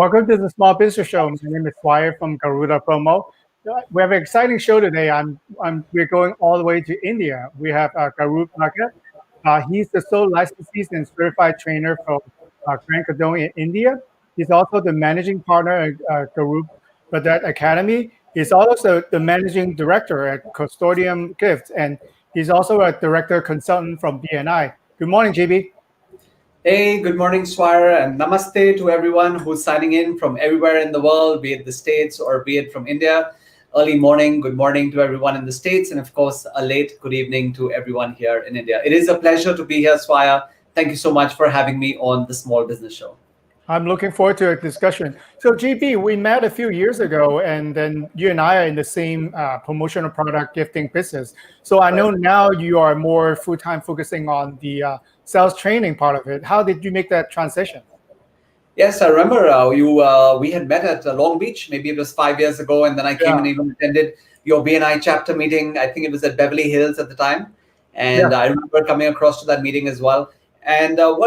Welcome to the Small Business Show. My name is Wyatt from Garuda Promo. We have an exciting show today. We're going all the way to India. We have Gaurav Bhagat. He's the sole licensee and certified trainer from Cardone in India. He's also the managing partner at Gaurav Bhagat Academy. He's also the managing director at Consortium Gifts, and he's also a director consultant from BNI. Good morning, JB. Hey, good morning, Swire, and namaste to everyone who's signing in from everywhere in the world, be it the States or be it from India. Early morning, good morning to everyone in the States, and of course, a late good evening to everyone here in India. It is a pleasure to be here, Swire. Thank you so much for having me on the Small Business Show. I'm looking forward to a discussion. So, GP, we met a few years ago, and then you and I are in the same promotional product gifting business. So I know now you are more full-time focusing on the sales training part of it. How did you make that transition? Yes, I remember we had met at Long Beach. Maybe it was 5 years ago, and then I came and even attended your BNI chapter meeting. I think it was at Beverly Hills at the time, and I remember coming across to that meeting as well. And so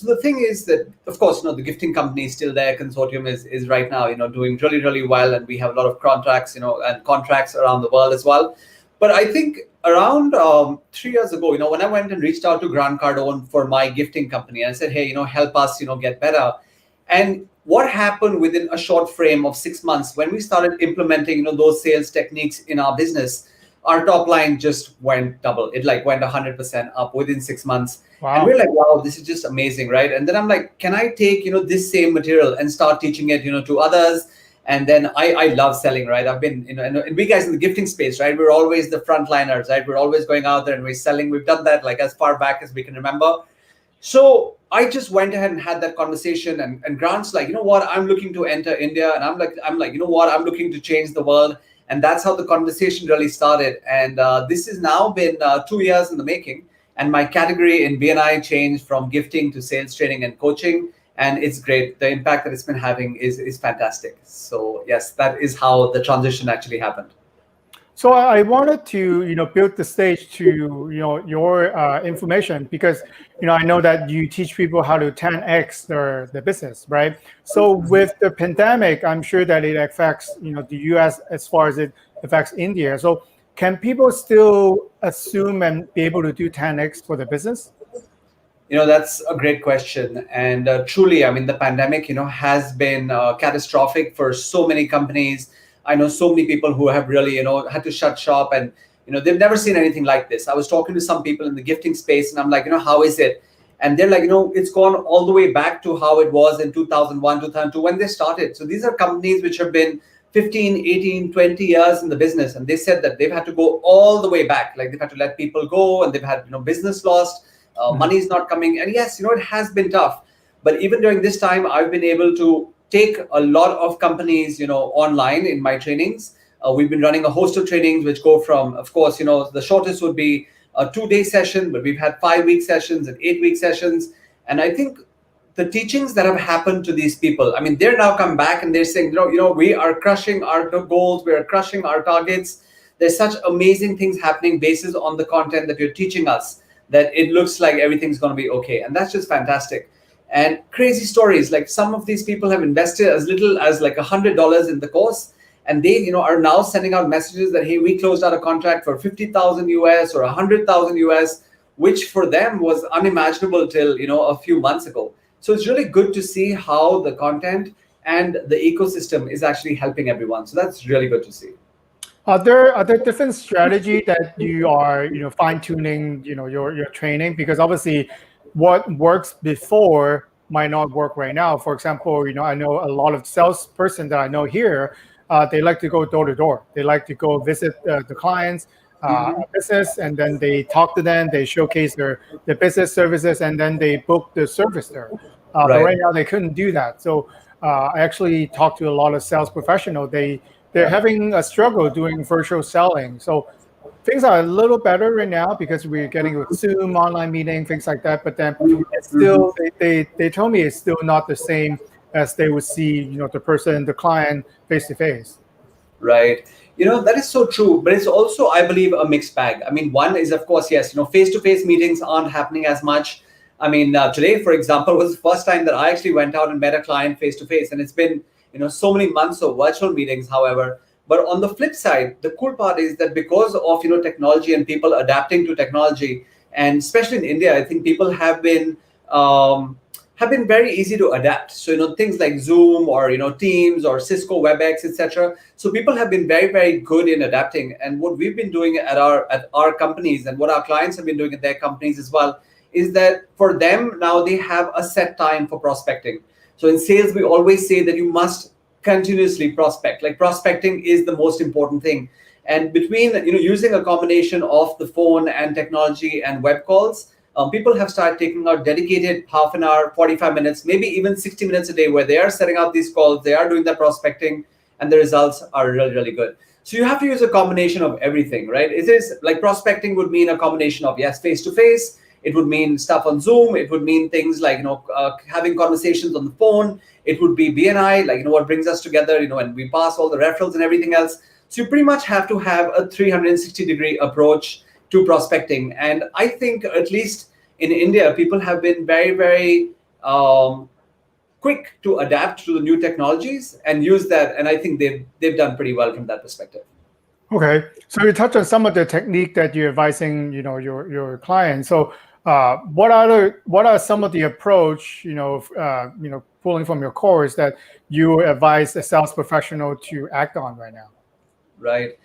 the thing is that, of course, the gifting company is still there. Consortium is right now, doing really, really well. And we have a lot of contracts, and contracts around the world as well. But I think around 3 years ago, when I went and reached out to Grant Cardone for my gifting company, I said, hey, help us, get better. And what happened within a short frame of 6 months when we started implementing, those sales techniques in our business, our top line just went double. It went 100% up within 6 months. Wow. And we're like, wow, this is just amazing, right? And then I'm like, can I take, this same material and start teaching it, to others? And then I love selling, right? I've been, and we guys in the gifting space, right? We're always the frontliners, right? We're always going out there and we're selling. We've done that as far back as we can remember. So I just went ahead and had that conversation, and Grant's like, what? I'm looking to enter India, and I'm like, what? I'm looking to change the world. And that's how the conversation really started. And this has now been 2 years in the making. And my category in BNI changed from gifting to sales training and coaching. And it's great. The impact that it's been having is fantastic. So yes, that is how the transition actually happened. So I wanted to, build the stage to, your information, because, I know that you teach people how to 10x their business, right? So with the pandemic, I'm sure that it affects, the US as far as it affects India. So can people still assume and be able to do 10x for the business? That's a great question. And truly, the pandemic, has been catastrophic for so many companies. I know so many people who have really, had to shut shop, and, they've never seen anything like this. I was talking to some people in the gifting space, and I'm like, how is it? And they're like, it's gone all the way back to how it was in 2001, 2002 when they started. So these are companies which have been 15, 18, 20 years in the business. And they said that they've had to go all the way back. They've had to let people go, and they've had, business lost, money is not coming. And yes, it has been tough. But even during this time, I've been able to take a lot of companies, online in my trainings. We've been running a host of trainings, which go from, of course, the shortest would be a 2-day session, but we've had 5-week sessions and 8-week sessions. And I think the teachings that have happened to these people, they're now come back and they're saying, we are crushing our goals, we are crushing our targets. There's such amazing things happening based on the content that you're teaching us, that it looks like everything's going to be okay. And that's just fantastic. And crazy stories, like some of these people have invested as little as $100 in the course. And they, are now sending out messages that, hey, we closed out a contract for 50,000 US or 100,000 US, which for them was unimaginable till, a few months ago. So it's really good to see how the content and the ecosystem is actually helping everyone. So that's really good to see. Are there different strategy that you are, fine tuning, your training? Because obviously what works before might not work right now. For example, I know a lot of salesperson that I know here, they like to go door to door. They like to go visit the clients' business, and then they talk to them. They showcase their business services, and then they book the service there. But right now they couldn't do that. So I actually talked to a lot of sales professionals. They're having a struggle doing virtual selling. So things are a little better right now because we're getting a Zoom online meeting, things like that. But then it's still, they told me it's still not the same as they would see, the person, the client face to face. Right. That is so true. But it's also, I believe, a mixed bag. One is, of course, yes, face-to-face meetings aren't happening as much. I mean, today, for example, was the first time that I actually went out and met a client face to face, and it's been so many months of virtual meetings. However, but on the flip side, the cool part is that because of technology and people adapting to technology, and especially in India, I think people have been very easy to adapt. So things like Zoom or Teams or Cisco WebEx, etc. So people have been very, very good in adapting. And what we've been doing at our companies, and what our clients have been doing at their companies as well, is that for them now they have a set time for prospecting. So in sales, we always say that you must continuously prospect. Like prospecting is the most important thing. And between using a combination of the phone and technology and web calls, people have started taking out dedicated half an hour, 45 minutes, maybe even 60 minutes a day, where they are setting up these calls, they are doing the prospecting, and the results are really, really good. So you have to use a combination of everything, right? It is like prospecting would mean a combination of, yes, face to face. It would mean stuff on Zoom. It would mean things like having conversations on the phone. It would be BNI, like what brings us together, and we pass all the referrals and everything else. So you pretty much have to have a 360-degree approach to prospecting. And I think at least in India, people have been very, very quick to adapt to the new technologies and use that. And I think they've done pretty well from that perspective. Okay, so you touched on some of the technique that you're advising, your clients. So, what are some of the approach, pulling from your course that you advise a sales professional to act on right now? Right.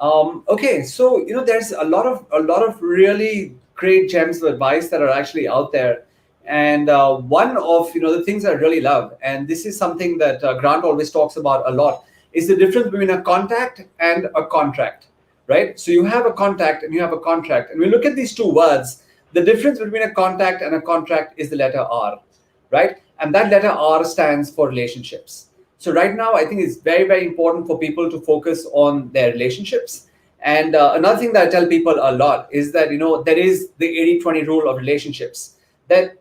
Okay, so there's a lot of really great gems of advice that are actually out there, and one of the things I really love, and this is something that Grant always talks about a lot, is the difference between a contact and a contract, right? So you have a contact and you have a contract, and we look at these two words. The difference between a contact and a contract is the letter R, right? And that letter R stands for relationships. So right now, I think it's very, very important for people to focus on their relationships. And another thing that I tell people a lot is that, there is the 80-20 rule of relationships, that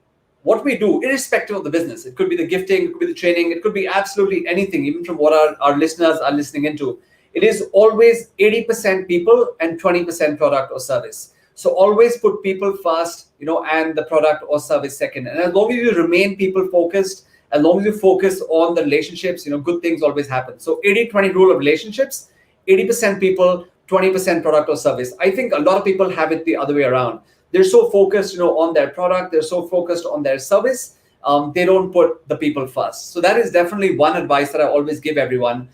what we do, irrespective of the business, it could be the gifting, it could be the training, it could be absolutely anything, even from what our listeners are listening into. It is always 80% people and 20% product or service. So always put people first, and the product or service second. And as long as you remain people focused, as long as you focus on the relationships, good things always happen. So 80-20 rule of relationships, 80% people, 20% product or service. I think a lot of people have it the other way around. They're so focused, on their product. They're so focused on their service. They don't put the people first. So that is definitely one advice that I always give everyone.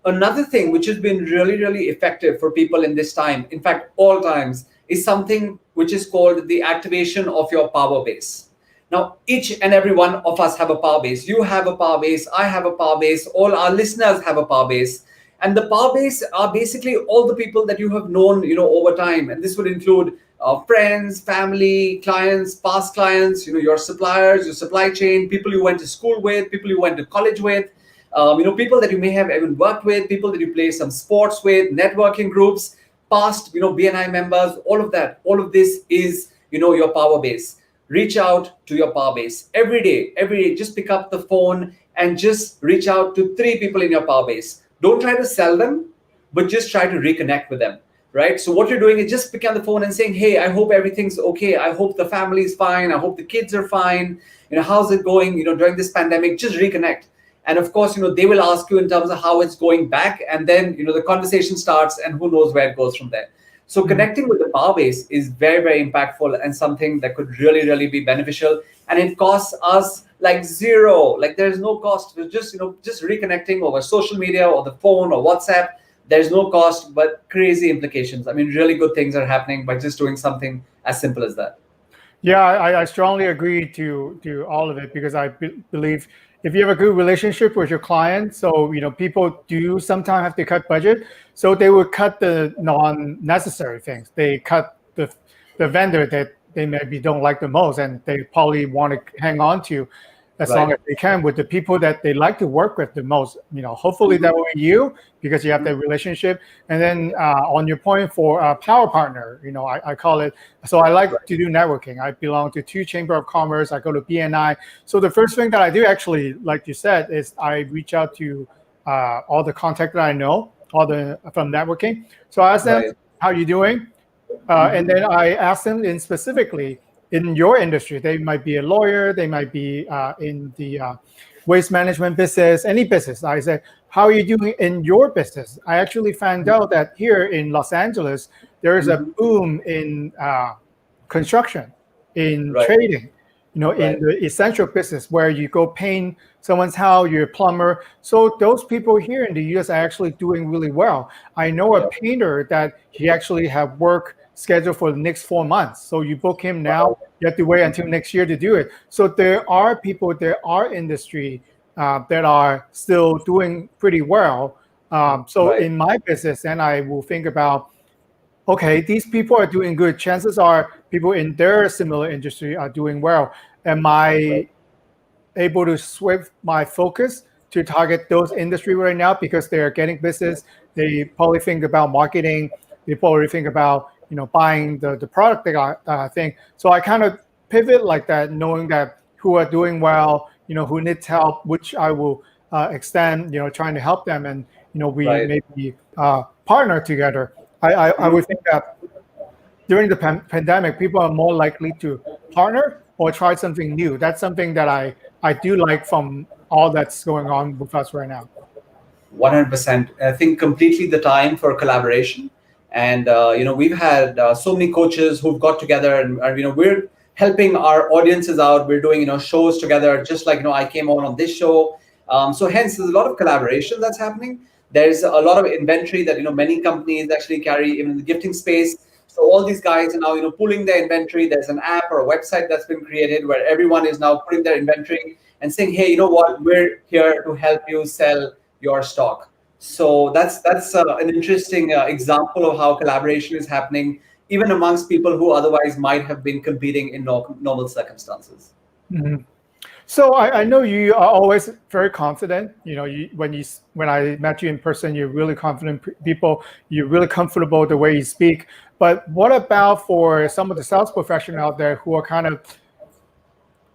Another thing which has been really, really effective for people in this time, in fact, all times, is something which is called the activation of your power base. Now, each and every one of us have a power base. You have a power base. I have a power base. All our listeners have a power base. And the power base are basically all the people that you have known, over time. And this would include friends, family, clients, past clients, your suppliers, your supply chain, people you went to school with, people you went to college with, people that you may have even worked with, people that you play some sports with, networking groups, past, BNI members, all of that. All of this is, your power base. Reach out to your power base every day. Just pick up the phone and just reach out to 3 people in your power base. Don't try to sell them, but just try to reconnect with them, right? So what you're doing is just pick up the phone and saying, hey, I hope everything's okay. I hope the family's fine. I hope the kids are fine. How's it going, during this pandemic? Just reconnect. And of course, they will ask you in terms of how it's going back. And then, the conversation starts, and who knows where it goes from there. So connecting with the power base is very, very impactful and something that could really, really be beneficial. And it costs us like zero. Like there's no cost. We're just, just reconnecting over social media or the phone or WhatsApp. There's no cost, but crazy implications. I mean, really good things are happening by just doing something as simple as that. Yeah, I strongly agree to all of it, because I believe if you have a good relationship with your client, so people do sometimes have to cut budget, so they will cut the non-necessary things. They cut the vendor that they maybe don't like the most, and they probably want to hang on to as long as they can with the people that they like to work with the most. Hopefully that will be you, because you have that relationship. And then on your point for power partner, I call it. So I like to do networking. I belong to 2 Chamber of Commerce. I go to BNI. So the first thing that I do, actually, like you said, is I reach out to all the contacts that I know, from networking. So I ask them, how you doing? And then I ask them specifically, in your industry. They might be a lawyer, they might be in the waste management business, any business. I said, how are you doing in your business? I actually found out that here in Los Angeles, there is a Mhm. boom in construction, in Right. trading, in Right. the essential business where you go paint someone's house, you're a plumber. So those people here in the US are actually doing really well. I know a Yeah. painter that he actually have work scheduled for the next 4 months. So you book him now, Wow. you have to wait until next year to do it. So there are people, there are industry that are still doing pretty well. So Right. in my business, then I will think about, okay, these people are doing good. Chances are people in their similar industry are doing well. Am Right. I able to shift my focus to target those industry right now because they are getting business? They probably think about marketing. They probably think about buying the product they got. Thing. So I kind of pivot like that, knowing that who are doing well, who needs help, which I will extend, trying to help them, and we Right. maybe partner together. I would think that during the pandemic, people are more likely to partner or try something new. That's something that I do like from all that's going on with us right now. 100%. I think completely the time for collaboration. And we've had so many coaches who've got together, and we're helping our audiences out. We're doing shows together, just like I came on this show. So hence there's a lot of collaboration that's happening. There's a lot of inventory that many companies actually carry even in the gifting space. So all these guys are now pulling their inventory. There's an app or a website that's been created where everyone is now putting their inventory and saying, hey, you know what, we're here to help you sell your stock. So that's an interesting example of how collaboration is happening even amongst people who otherwise might have been competing in normal circumstances. Mhm. So I know you are always very confident. When I met you in person, you're really confident people. You're really comfortable the way you speak. But what about for some of the sales professionals out there who are kind of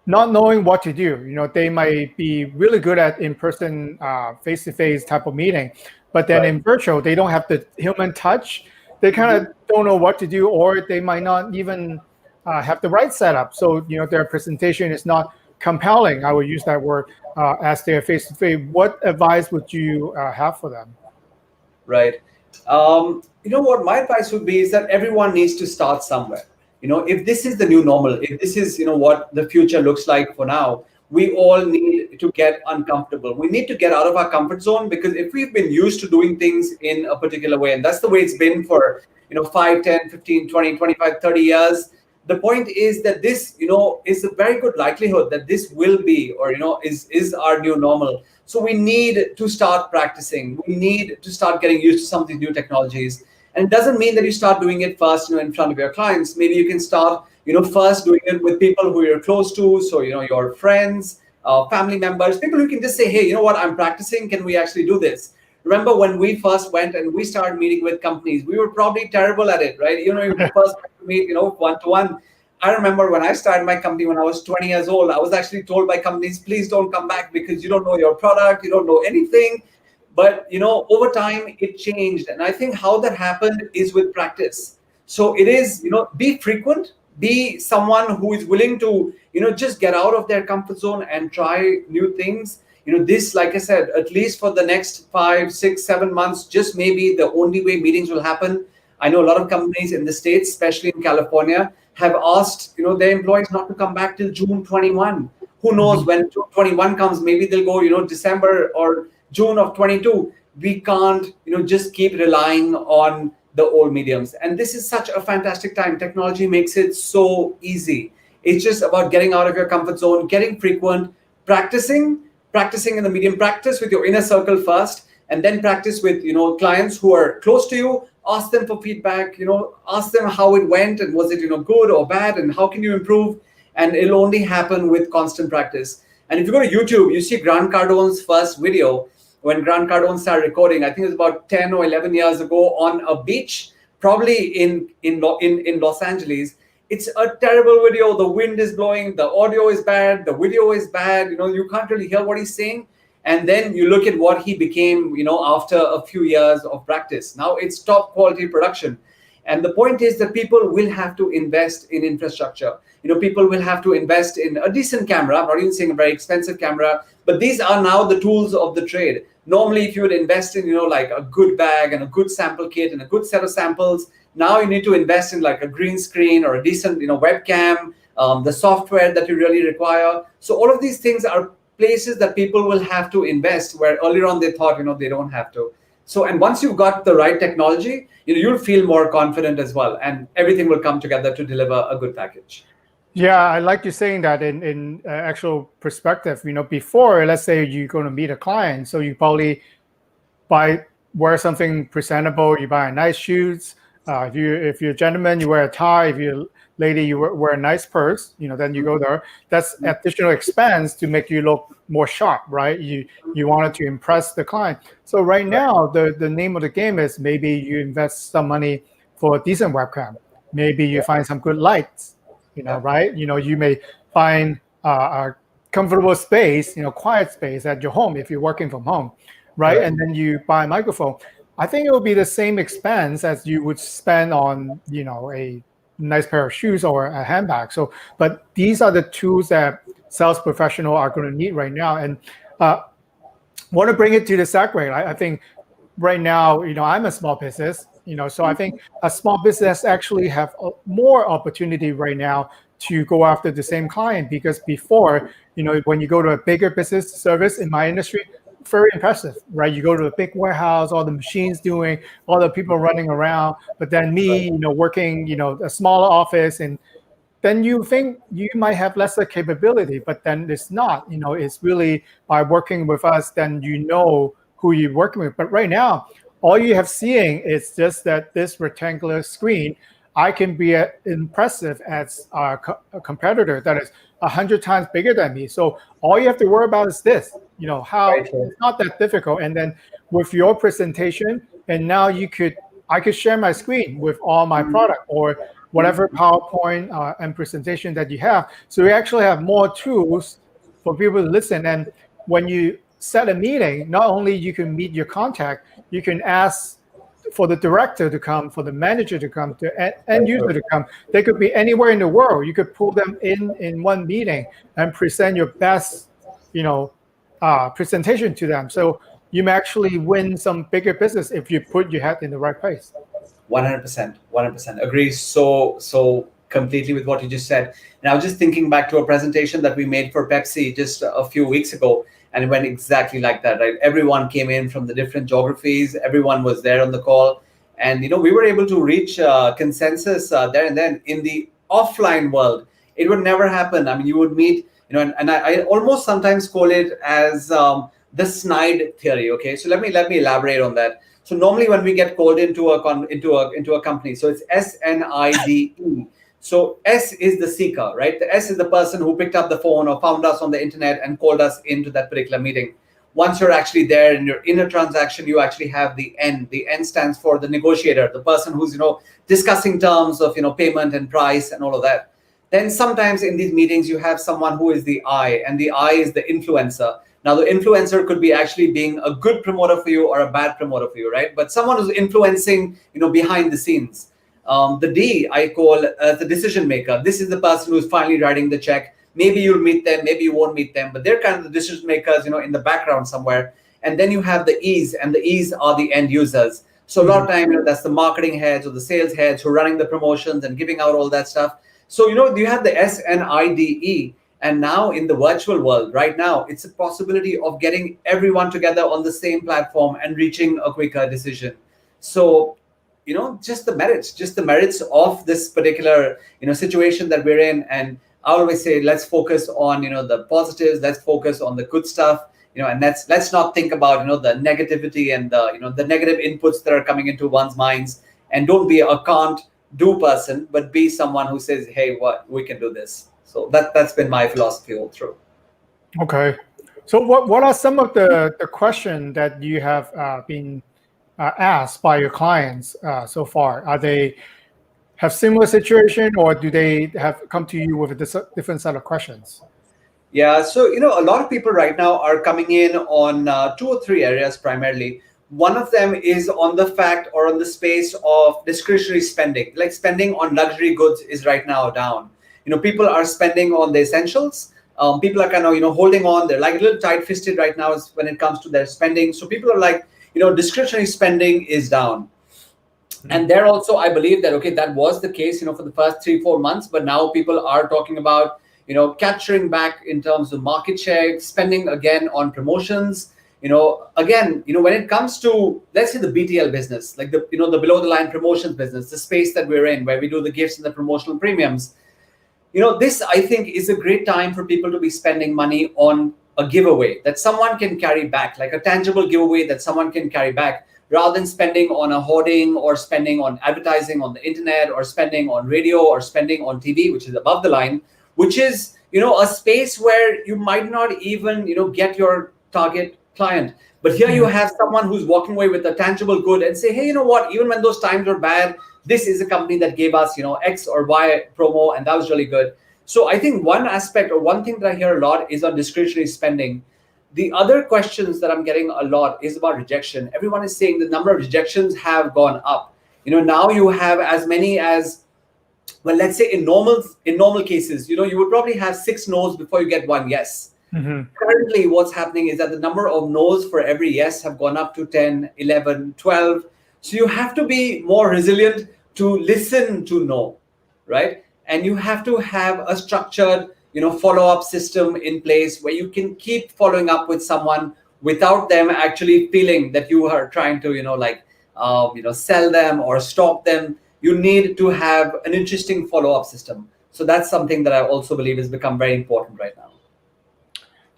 not knowing what to do? They might be really good at in-person, face-to-face type of meeting, but then Right. in virtual, they don't have the human touch. They kind of Mhm. don't know what to do, or they might not even have the right setup. So their presentation is not compelling. I would use that word as their face-to-face. What advice would you have for them? Right. What my advice would be is that everyone needs to start somewhere. If this is the new normal, if this is what the future looks like for now, we all need to get uncomfortable. We need to get out of our comfort zone, because if we've been used to doing things in a particular way, and that's the way it's been for 5, 10, 15, 20, 25, 30 years, the point is that this is a very good likelihood that this will be, or is our new normal. So we need to start practicing. We need to start getting used to some of these new technologies. And it doesn't mean that you start doing it first, in front of your clients. Maybe you can start, first doing it with people who you're close to. So, your friends, family members, people who can just say, hey, you know what, I'm practicing. Can we actually do this? Remember when we first went and we started meeting with companies, we were probably terrible at it, right? You first meet, one to one. I remember when I started my company when I was 20 years old, I was actually told by companies, please don't come back because you don't know your product, you don't know anything. But over time it changed. And I think how that happened is with practice. So it is, be frequent, be someone who is willing to, just get out of their comfort zone and try new things. This, like I said, at least for the next 5, 6, 7 months, just maybe the only way meetings will happen. I know a lot of companies in the States, especially in California, have asked their employees not to come back till June 21. Who knows Mhm. when June 21 comes? Maybe they'll go December or June of 22. We can't just keep relying on the old mediums. And this is such a fantastic time. Technology makes it so easy. It's just about getting out of your comfort zone, getting frequent, practicing in the medium. Practice with your inner circle first, and then practice with clients who are close to you. Ask them for feedback. Ask them how it went, and was it good or bad, and how can you improve. And it'll only happen with constant practice. And if you go to YouTube, you see Grant Cardone's first video when Grant Cardone started recording. I think it was about 10 or 11 years ago on a beach, probably in Los Angeles. It's a terrible video. The wind is blowing, the audio is bad, the video is bad. You can't really hear what he's saying. And then you look at what he became, after a few years of practice. Now it's top quality production. And the point is that people will have to invest in infrastructure. People will have to invest in a decent camera. I'm not even saying a very expensive camera, but these are now the tools of the trade. Normally, if you would invest in, like a good bag and a good sample kit and a good set of samples, now you need to invest in like a green screen or a decent, webcam, the software that you really require. So all of these things are places that people will have to invest, where earlier on they thought, they don't have to. So, and once you've got the right technology, you'll feel more confident as well, and everything will come together to deliver a good package. Yeah, I like you saying that in actual perspective. Before, let's say you're going to meet a client, so you probably wear something presentable. You buy nice shoes. If you're a gentleman, you wear a tie. If you're a lady, you wear a nice purse. Then you go there. That's additional expense to make you look more sharp, right? You wanted to impress the client. So right now, the name of the game is maybe you invest some money for a decent webcam. Maybe you find some good lights. Right? You may find a comfortable space, quiet space at your home if you're working from home, right? And then you buy a microphone. I think it will be the same expense as you would spend on, a nice pair of shoes or a handbag. So, but these are the tools that sales professionals are going to need right now. And want to bring it to the segue. I think right now, I'm a small business. So I think a small business actually have more opportunity right now to go after the same client, because before, when you go to a bigger business service in my industry, very impressive, right? You go to a big warehouse, all the machines doing, all the people running around, but then me, working, a smaller office, and then you think you might have lesser capability, but then it's not, it's really by working with us, then who you're working with. But right now, all you have seeing is just that this rectangular screen. I can be impressive as a competitor that is 100 times bigger than me. So all you have to worry about is this, how it's not that difficult. And then with your presentation, and now I could share my screen with all my product or whatever PowerPoint and presentation that you have. So we actually have more tools for people to listen. And when you set a meeting, not only you can meet your contact, you can ask for the director to come, for the manager to come, to end user to come. They could be anywhere in the world. You could pull them in one meeting and present your best, presentation to them. So you may actually win some bigger business if you put your head in the right place. 100%. Agree so completely with what you just said. And I was just thinking back to a presentation that we made for Pepsi just a few weeks ago. And it went exactly like that, right? Everyone came in from the different geographies. Everyone was there on the call. And, we were able to reach consensus there and then. In the offline world, it would never happen. I mean, you would meet, and I almost sometimes call it as the snide theory, okay? So let me elaborate on that. So normally when we get called into a company, so it's SNIDE. So S is the seeker, right? The S is the person who picked up the phone or found us on the internet and called us into that particular meeting. Once you're actually there and you're in a transaction, you actually have the N. The N stands for the negotiator, the person who's, discussing terms of, payment and price and all of that. Then sometimes in these meetings, you have someone who is the I, and the I is the influencer. Now, the influencer could be actually being a good promoter for you or a bad promoter for you, right? But someone who's influencing, behind the scenes. The D I call the decision maker. This is the person who's finally writing the check. Maybe you'll meet them, maybe you won't meet them, but they're kind of the decision makers, in the background somewhere. And then you have the E's, and the E's are the end users. So a lot of time, that's the marketing heads or the sales heads who are running the promotions and giving out all that stuff. So, you have the SNIDE. And now in the virtual world, right now, it's a possibility of getting everyone together on the same platform and reaching a quicker decision. So, just the merits of this particular, situation that we're in. And I always say, let's focus on, the positives. Let's focus on the good stuff, and let's not think about, the negativity and the, the negative inputs that are coming into one's minds. And don't be a can't do person, but be someone who says, hey, we can do this. So that's been my philosophy all through. Okay. So what are some of the questions that you have been asked by your clients so far? Are they have similar situation, or do they have come to you with a different set of questions? Yeah, so a lot of people right now are coming in on 2 or 3 areas primarily. One of them is on the fact or on the space of discretionary spending. Like spending on luxury goods is right now down. People are spending on the essentials. People are kind of holding on. They're like a little tight-fisted right now when it comes to their spending. So people are like, discretionary spending is down. And there also, I believe that, okay, that was the case, for the first 3-4 months, but now people are talking about, capturing back in terms of market share, spending again on promotions. Again, when it comes to, let's say, the BTL business, like the below the line promotions business, the space that we're in, where we do the gifts and the promotional premiums, this, I think, is a great time for people to be spending money on a giveaway that someone can carry back, like a tangible giveaway that someone can carry back, rather than spending on a hoarding or spending on advertising on the internet or spending on radio or spending on TV, which is above the line, which is, a space where you might not even, get your target client. But here you have someone who's walking away with a tangible good and say, hey, you know what, even when those times were bad, this is a company that gave us, X or Y promo, and that was really good. So I think one aspect or one thing that I hear a lot is on discretionary spending. The other questions that I'm getting a lot is about rejection. Everyone is saying the number of rejections have gone up. Now you have as many as, well, let's say in normal cases, you would probably have 6 no's before you get 1 yes. Currently, what's happening is that the number of no's for every yes have gone up to 10, 11, 12. So you have to be more resilient to listen to no, right? And you have to have a structured, follow-up system in place where you can keep following up with someone without them actually feeling that you are trying to, sell them or stop them. You need to have an interesting follow-up system. So that's something that I also believe has become very important right now.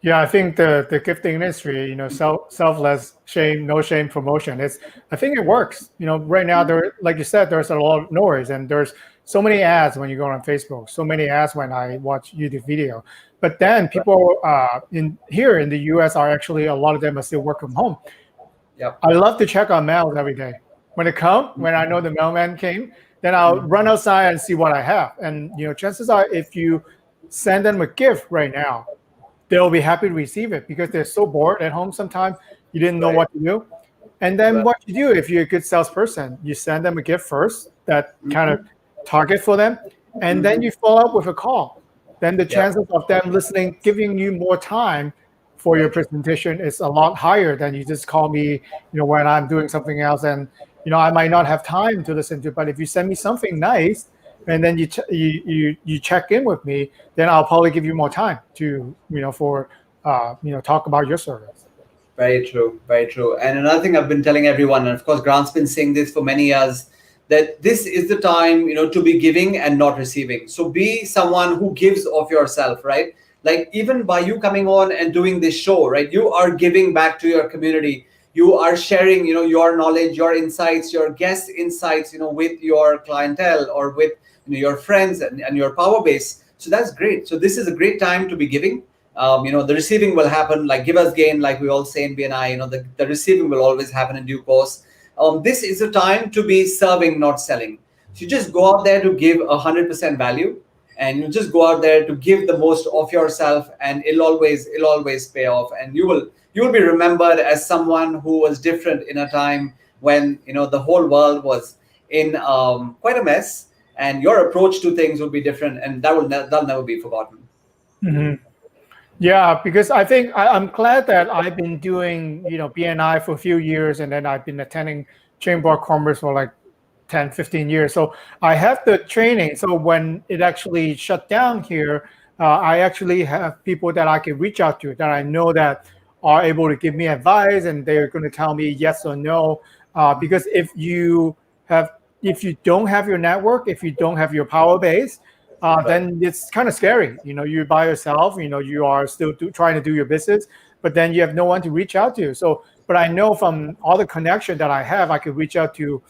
Yeah, I think the gifting industry, selfless shame, no shame promotion. I think it works. Right now there, like you said, there's a lot of noise and there's so many ads when you go on Facebook, so many ads when I watch YouTube video. But then people here in the US are actually, a lot of them are still work from home. Yep. I love to check on mails every day. When I know the mailman came, then I'll run outside and see what I have. And chances are, if you send them a gift right now, they'll be happy to receive it because they're so bored at home sometimes. You didn't know what to do. And then what you do, if you're a good salesperson, you send them a gift first that kind of target for them, and then you follow up with a call. Then the chances of them listening, giving you more time for your presentation is a lot higher than you just call me, when I'm doing something else, and I might not have time to listen to. But if you send me something nice, and then you check in with me, then I'll probably give you more time to talk about your service. Very true, very true. And another thing I've been telling everyone, and of course Grant's been saying this for many years, that this is the time to be giving and not receiving. So be someone who gives of yourself, right? Like even by you coming on and doing this show, right, you are giving back to your community. You are sharing your knowledge, your insights, your guest insights with your clientele or with your friends and your power base. So that's great. So this is a great time to be giving. The receiving will happen, like give us gain, like we all say in BNI, the receiving will always happen in due course. This is a time to be serving, not selling. So you just go out there to give 100% value, and you just go out there to give the most of yourself, and it'll always pay off. And you will be remembered as someone who was different in a time when the whole world was in quite a mess. And your approach to things will be different, and that'll never be forgotten. Mm-hmm. Yeah, because I think I'm glad that I've been doing BNI for a few years, and then I've been attending Chamber of Commerce for like 10, 15 years. So I have the training. So when it actually shut down here, I actually have people that I can reach out to that I know that are able to give me advice, and they're going to tell me yes or no. Because if you don't have your network, if you don't have your power base, then it's kind of scary. You're by yourself. You are still trying to do your business, but then you have no one to reach out to. So, but I know from all the connection that I have, I could reach out to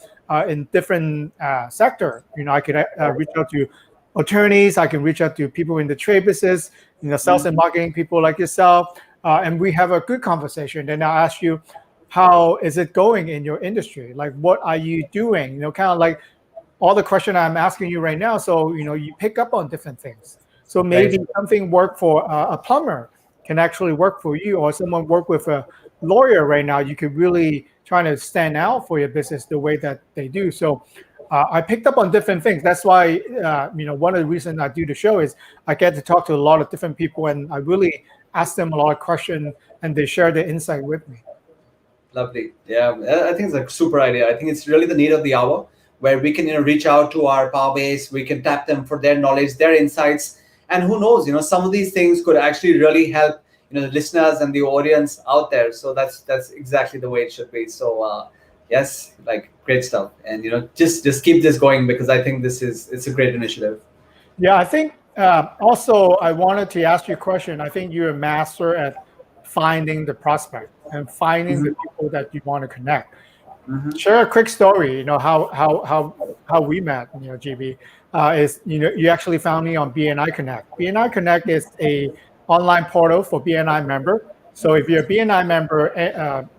in different sector. I could reach out to attorneys. I can reach out to people in the trade business, sales and marketing people like yourself, and we have a good conversation. Then I'll ask you, how is it going in your industry? Like, what are you doing? Kind of like all the question I'm asking you right now. So, you pick up on different things. So maybe something work for a plumber can actually work for you, or someone work with a lawyer right now. You could really trying to stand out for your business the way that they do. So I picked up on different things. That's why, one of the reasons I do the show is I get to talk to a lot of different people, and I really ask them a lot of questions, and they share their insight with me. Lovely. Yeah, I think it's a super idea. I think it's really the need of the hour where we can, reach out to our power base. We can tap them for their knowledge, their insights, and who knows, some of these things could actually really help, the listeners and the audience out there. So that's exactly the way it should be. So yes, like great stuff, and just keep this going because I think it's a great initiative. Yeah, I think also I wanted to ask you a question. I think you're a master at finding the prospect and finding the people that you want to connect. Share a quick story. How we met. GB is you actually found me on BNI Connect. BNI Connect is a online portal for BNI member. So if you're a BNI member,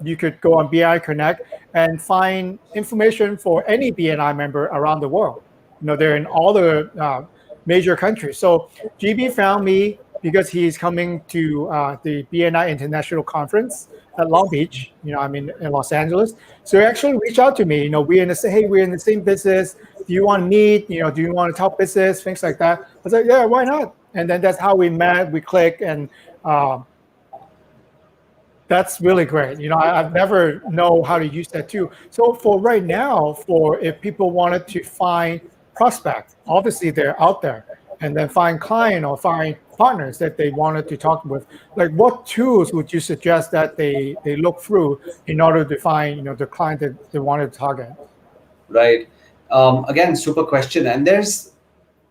you could go on BNI Connect and find information for any BNI member around the world. They're in all the major countries. So GB found me because he's coming to the BNI International Conference at Long Beach. I'm in Los Angeles. So he actually reached out to me. We're in the same business. Do you want to meet? Do you want to talk business? Things like that. I was like, yeah, why not? And then that's how we met. We clicked, and that's really great. I've never know how to use that too. So for right now, if people wanted to find prospects, obviously they're out there, and then find client or find partners that they wanted to talk with, like what tools would you suggest that they look through in order to find the client that they wanted to target? Right. Again, super question. And there's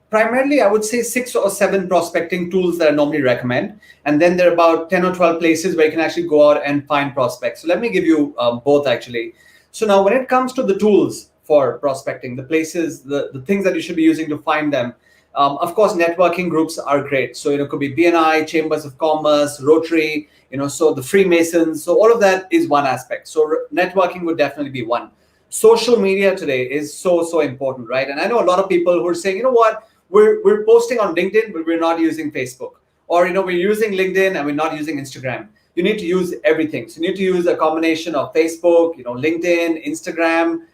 primarily, I would say 6 or 7 prospecting tools that I normally recommend. And then there are about 10 or 12 places where you can actually go out and find prospects. So let me give you both actually. So now when it comes to the tools for prospecting, the places, the things that you should be using to find them, of course, networking groups are great. So, it could be BNI, Chambers of Commerce, Rotary, so the Freemasons. So all of that is one aspect. So networking would definitely be one. Social media today is so important, right? And I know a lot of people who are saying, you know what, we're posting on LinkedIn, but we're not using Facebook. Or, we're using LinkedIn and we're not using Instagram. You need to use everything. So you need to use a combination of Facebook, LinkedIn, Instagram,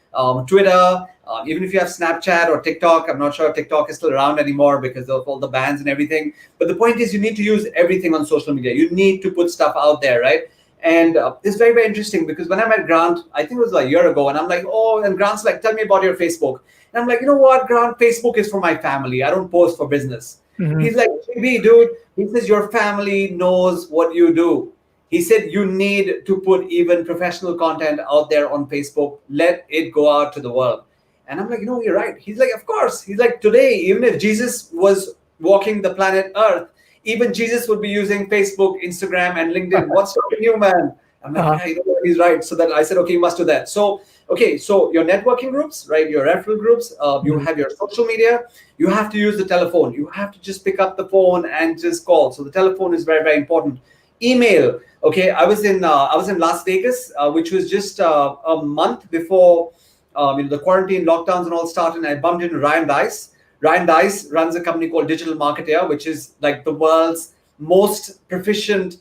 Twitter, even if you have Snapchat or TikTok. I'm not sure if TikTok is still around anymore because of all the bans and everything. But the point is you need to use everything on social media. You need to put stuff out there, right? And it's very, very interesting because when I met Grant, I think it was like a year ago, and I'm like, oh, and Grant's like, tell me about your Facebook. And I'm like, you know what, Grant, Facebook is for my family. I don't post for business. He's like, JB, dude, he says, your family knows what you do. He said, you need to put even professional content out there on Facebook. Let it go out to the world. And I'm like, you're right. He's like, of course. He's like, today, even if Jesus was walking the planet Earth, even Jesus would be using Facebook, Instagram, and LinkedIn. What's stopping you, man? I'm like, yeah, he's right. So then I said, okay, you must do that. So, so your networking groups, right? Your referral groups, you have your social media. You have to use the telephone. You have to just pick up the phone and just call. So the telephone is very, very important. Email. Okay, I was in Las Vegas, which was just a month before the quarantine lockdowns and all started. And I bumped into Ryan Dice. Ryan Dice runs a company called Digital Marketeer, which is like the world's most proficient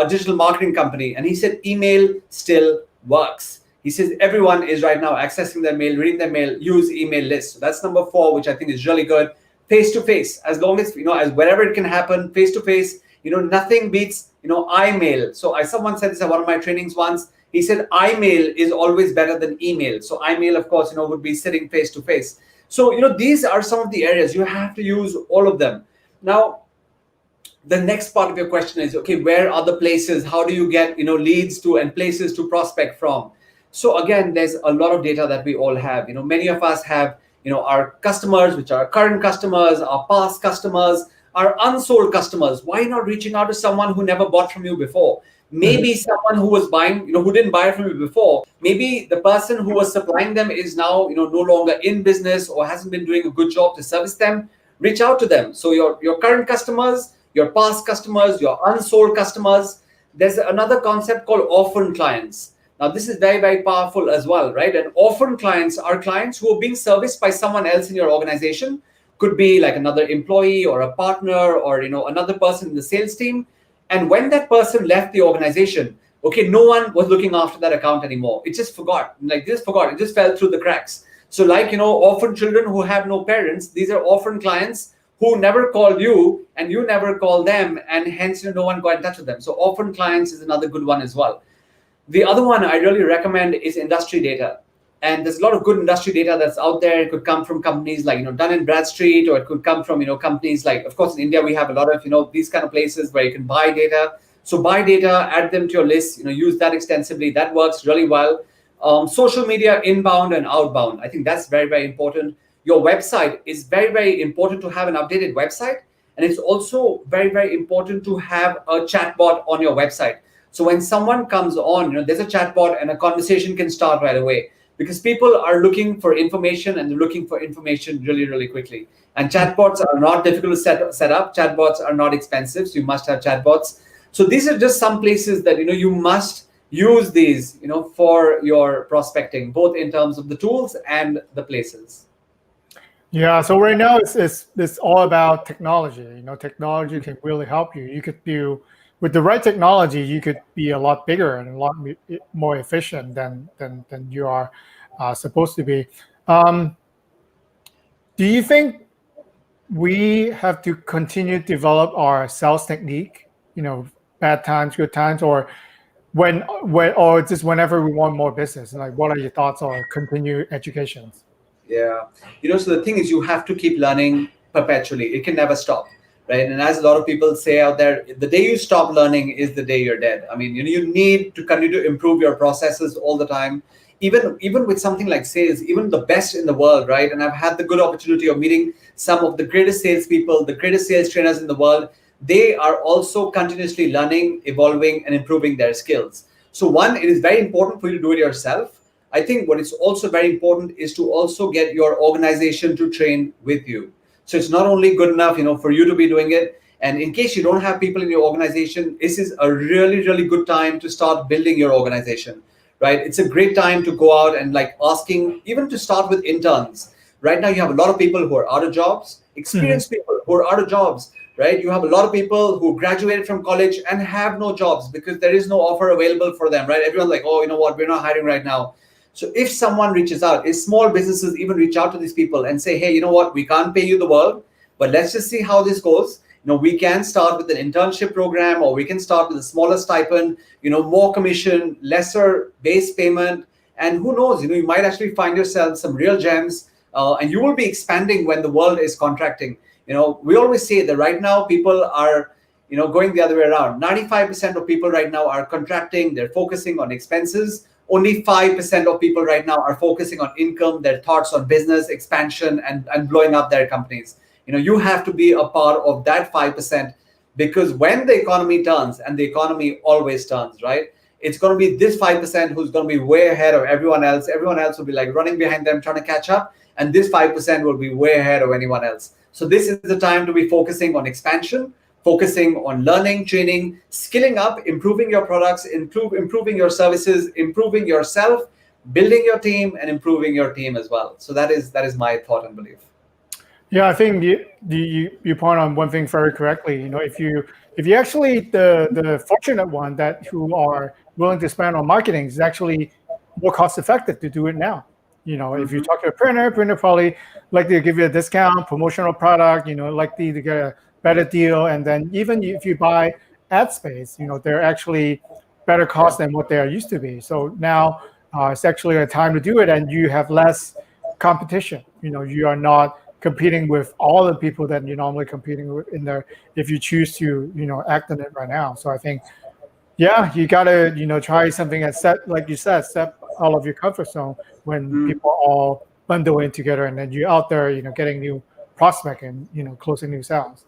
digital marketing company. And he said email still works. He says everyone is right now accessing their mail, reading their mail, use email lists. So that's number 4, which I think is really good. Face to face, as long as as wherever it can happen, face to face. Nothing beats iMail. So someone said this at one of my trainings once. He said iMail is always better than email. So iMail, of course, would be sitting face to face. So these are some of the areas you have to use all of them. Now, the next part of your question is, okay, where are the places? How do you get leads to and places to prospect from? So again, there's a lot of data that we all have. Many of us have our customers, which are current customers, our past customers, our unsold customers. Why not reaching out to someone who never bought from you before? Maybe someone who was buying, who didn't buy from you before. Maybe the person who was supplying them is now, no longer in business or hasn't been doing a good job to service them. Reach out to them. So your current customers, your past customers, your unsold customers. There's another concept called orphan clients. Now, this is very, very powerful as well, right? And orphan clients are clients who are being serviced by someone else in your organization. Could be like another employee or a partner or another person in the sales team. And when that person left the organization, Okay, no one was looking after that account anymore. It just forgot, it just fell through the cracks. So like, orphan children who have no parents, these are orphan clients who never called you and you never call them, and hence no one got in touch with them. So orphan clients is another good one as well. The other one I really recommend is industry data. And there's a lot of good industry data that's out there. It could come from companies like, Dun and Bradstreet, or it could come from, companies like, of course, in India, we have a lot of, these kind of places where you can buy data. So buy data, add them to your list, use that extensively. That works really well. Social media, inbound and outbound. I think that's very, very important. Your website is very, very important to have an updated website. And it's also very, very important to have a chatbot on your website. So when someone comes on, there's a chatbot and a conversation can start right away, because people are looking for information and they're looking for information really, really quickly. And chatbots are not difficult to set up. Chatbots are not expensive, so you must have chatbots. So these are just some places that, you must use these, for your prospecting, both in terms of the tools and the places. Yeah, so right now it's all about technology. Technology can really help you. You could do, with the right technology, you could be a lot bigger and a lot more efficient than you are supposed to be. Do you think we have to continue to develop our sales technique? Bad times, good times, or or just whenever we want more business? And like, what are your thoughts on continued education? Yeah. So the thing is, you have to keep learning perpetually. It can never stop, right? And as a lot of people say out there, the day you stop learning is the day you're dead. I mean, you need to continue to improve your processes all the time. Even with something like sales, even the best in the world, right? And I've had the good opportunity of meeting some of the greatest salespeople, the greatest sales trainers in the world. They are also continuously learning, evolving, and improving their skills. So one, it is very important for you to do it yourself. I think what is also very important is to also get your organization to train with you. So it's not only good enough, for you to be doing it. And in case you don't have people in your organization, this is a really, really good time to start building your organization, right? It's a great time to go out and like asking, even to start with interns. Right now, you have a lot of people who are out of jobs, experienced people who are out of jobs, right? You have a lot of people who graduated from college and have no jobs because there is no offer available for them, right? Everyone's like, oh, you know what? We're not hiring right now. So if someone reaches out, if small businesses even reach out to these people and say, hey, you know what, we can't pay you the world, but let's just see how this goes. We can start with an internship program, or we can start with a smaller stipend, more commission, lesser base payment. And who knows, you might actually find yourself some real gems, and you will be expanding when the world is contracting. We always say that right now people are, going the other way around. 95% of people right now are contracting. They're focusing on expenses. Only 5% of people right now are focusing on income, their thoughts on business expansion and blowing up their companies. You have to be a part of that 5%, because when the economy turns, and the economy always turns, right? It's going to be this 5% who's going to be way ahead of everyone else. Everyone else will be like running behind them, trying to catch up. And this 5% will be way ahead of anyone else. So this is the time to be focusing on expansion, focusing on learning, training, skilling up, improving your products, improving your services, improving yourself, building your team, and improving your team as well. So that is my thought and belief. Yeah, I think you point on one thing very correctly. If you actually the fortunate one that who are willing to spend on marketing, is actually more cost effective to do it now. If you talk to a printer probably like to give you a discount, promotional product, likely to get a better deal. And then even if you buy ad space, they're actually better cost than what they are used to be. So now it's actually a time to do it, and you have less competition. You are not competing with all the people that you're normally competing with in there if you choose to, act on it right now. So I think, yeah, you gotta, try something and like you said, step out of your comfort zone when people all bundle in together, and then you're out there, getting new prospect and, closing new sales.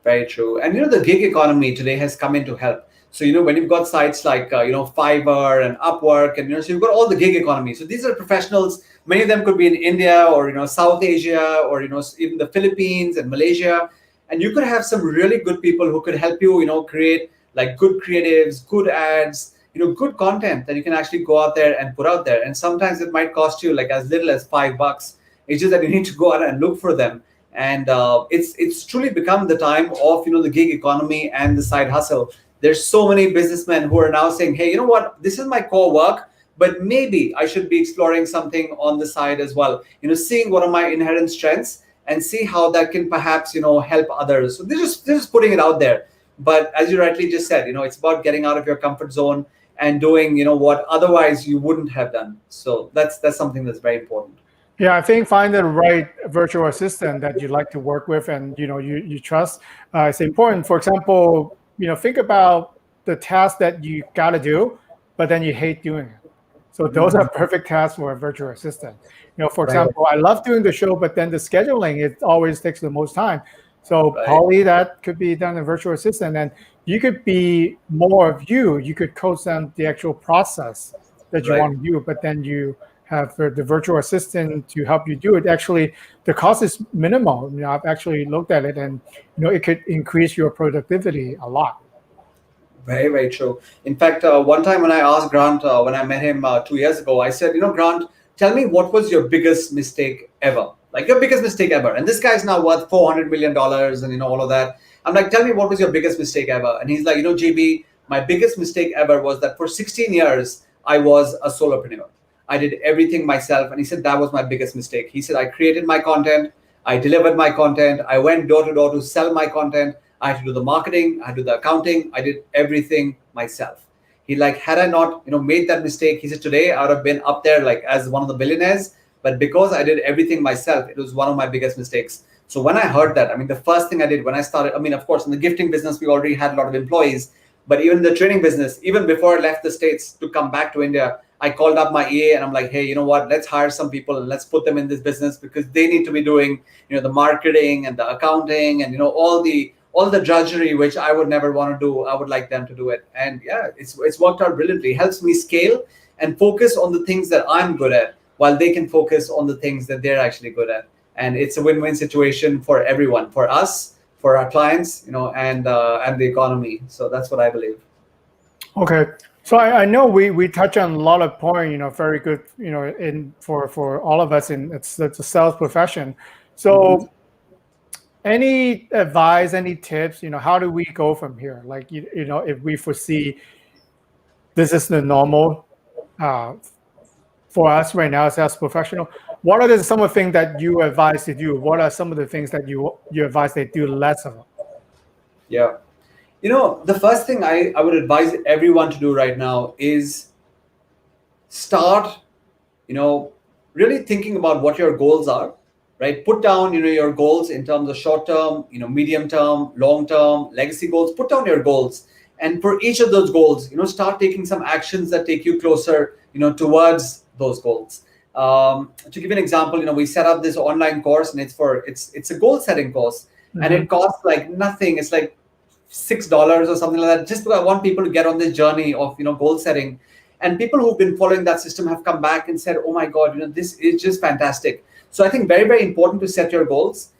Very true. And, the gig economy today has come in to help. So, when you've got sites like, Fiverr and Upwork, and, so you've got all the gig economy. So these are professionals. Many of them could be in India or, South Asia or, even the Philippines and Malaysia. And you could have some really good people who could help you, create like good creatives, good ads, good content that you can actually go out there and put out there. And sometimes it might cost you like as little as $5. It's just that you need to go out and look for them. And it's truly become the time of, the gig economy and the side hustle. There's so many businessmen who are now saying, hey, you know what, this is my core work, but maybe I should be exploring something on the side as well, seeing what are my inherent strengths and see how that can perhaps help others. So they're just putting it out there. But as you rightly just said, it's about getting out of your comfort zone and doing what otherwise you wouldn't have done. So that's something that's very important. Yeah, I think find the right virtual assistant that you like to work with and you trust. It's important. For example, think about the tasks that you got to do, but then you hate doing it. So those are perfect tasks for a virtual assistant. For Right. example, I love doing the show, but then the scheduling, it always takes the most time. So Right. probably that could be done in virtual assistant, and you could be more of you. You could coach them the actual process that you Right. want to do, but then you have the virtual assistant to help you do it. Actually, the cost is minimal. I've actually looked at it, and it could increase your productivity a lot. Very, very true. In fact, one time when I asked Grant, when I met him 2 years ago, I said, Grant, tell me what was your biggest mistake ever? Like your biggest mistake ever. And this guy's now worth $400 million and, all of that. I'm like, tell me what was your biggest mistake ever? And he's like, JB, my biggest mistake ever was that for 16 years, I was a solopreneur. I did everything myself. And he said, that was my biggest mistake. He said, I created my content. I delivered my content. I went door to door to sell my content. I had to do the marketing, I had to do the accounting, I did everything myself. He like, had I not, made that mistake, he said, today I would have been up there like as one of the billionaires. But because I did everything myself, it was one of my biggest mistakes. So when I heard that, the first thing I did when I started, of course, in the gifting business, we already had a lot of employees, but even in the training business, even before I left the States to come back to India, I called up my EA and I'm like, hey, you know what, let's hire some people and let's put them in this business because they need to be doing, the marketing and the accounting and, all the drudgery, which I would never want to do. I would like them to do it. And yeah, it's worked out brilliantly. It helps me scale and focus on the things that I'm good at while they can focus on the things that they're actually good at. And it's a win-win situation for everyone, for us, for our clients, and the economy. So that's what I believe. Okay. So I know we touch on a lot of points, very good, in for all of us it's a sales profession. So any advice, any tips, how do we go from here? Like, if we foresee this is the normal for us right now as sales professional, what are some of the things that you advise to do? What are some of the things that you advise they do less of? Yeah. The first thing I would advise everyone to do right now is start, really thinking about what your goals are, right? Put down, your goals in terms of short term, medium term, long term, legacy goals. Put down your goals. And for each of those goals, start taking some actions that take you closer, towards those goals. To give you an example, we set up this online course and it's a goal setting course and it costs like nothing. It's like $6 or something like that. Just because I want people to get on this journey of, goal setting. And people who've been following that system have come back and said, oh my God, this is just fantastic. So I think very, very important to set your goals.